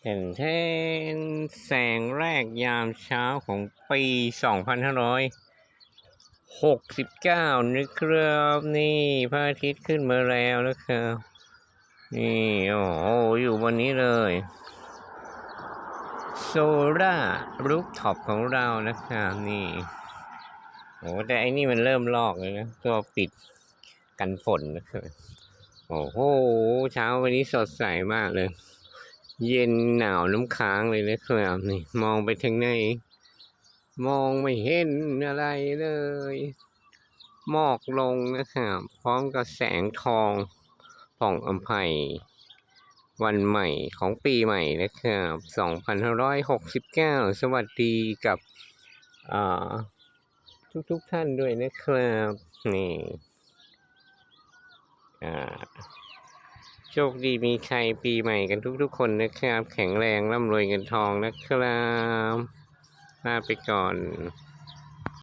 เห็นแท่นแสงแรกยามเช้าของปี2569นะครับนี่พระอาทิตย์ขึ้นมาแล้วนะครับนี่โอ้โหอยู่บนนี้เลยโซล่ารูฟท็อปของเรานะครับนี่โอ้แต่อันนี้มันเริ่มลอกเลยนะตัวปิดกันฝนนะครับโอ้โหเช้าวันนี้สดใสมากเลยเย็นหนาวน้ำค้างเลยนะครับนี่มองไปทางไหนมองไม่เห็นอะไรเลยหมอกลงนะครับพร้อมกับแสงทองผ่องอำไพวันใหม่ของปีใหม่นะครับ2569สวัสดีกับทุกท่านด้วยนะครับนี่โชคดีมีชัยปีใหม่กันทุกคนนะครับแข็งแรงร่ำรวยเงินทองนะครับลาไปก่อน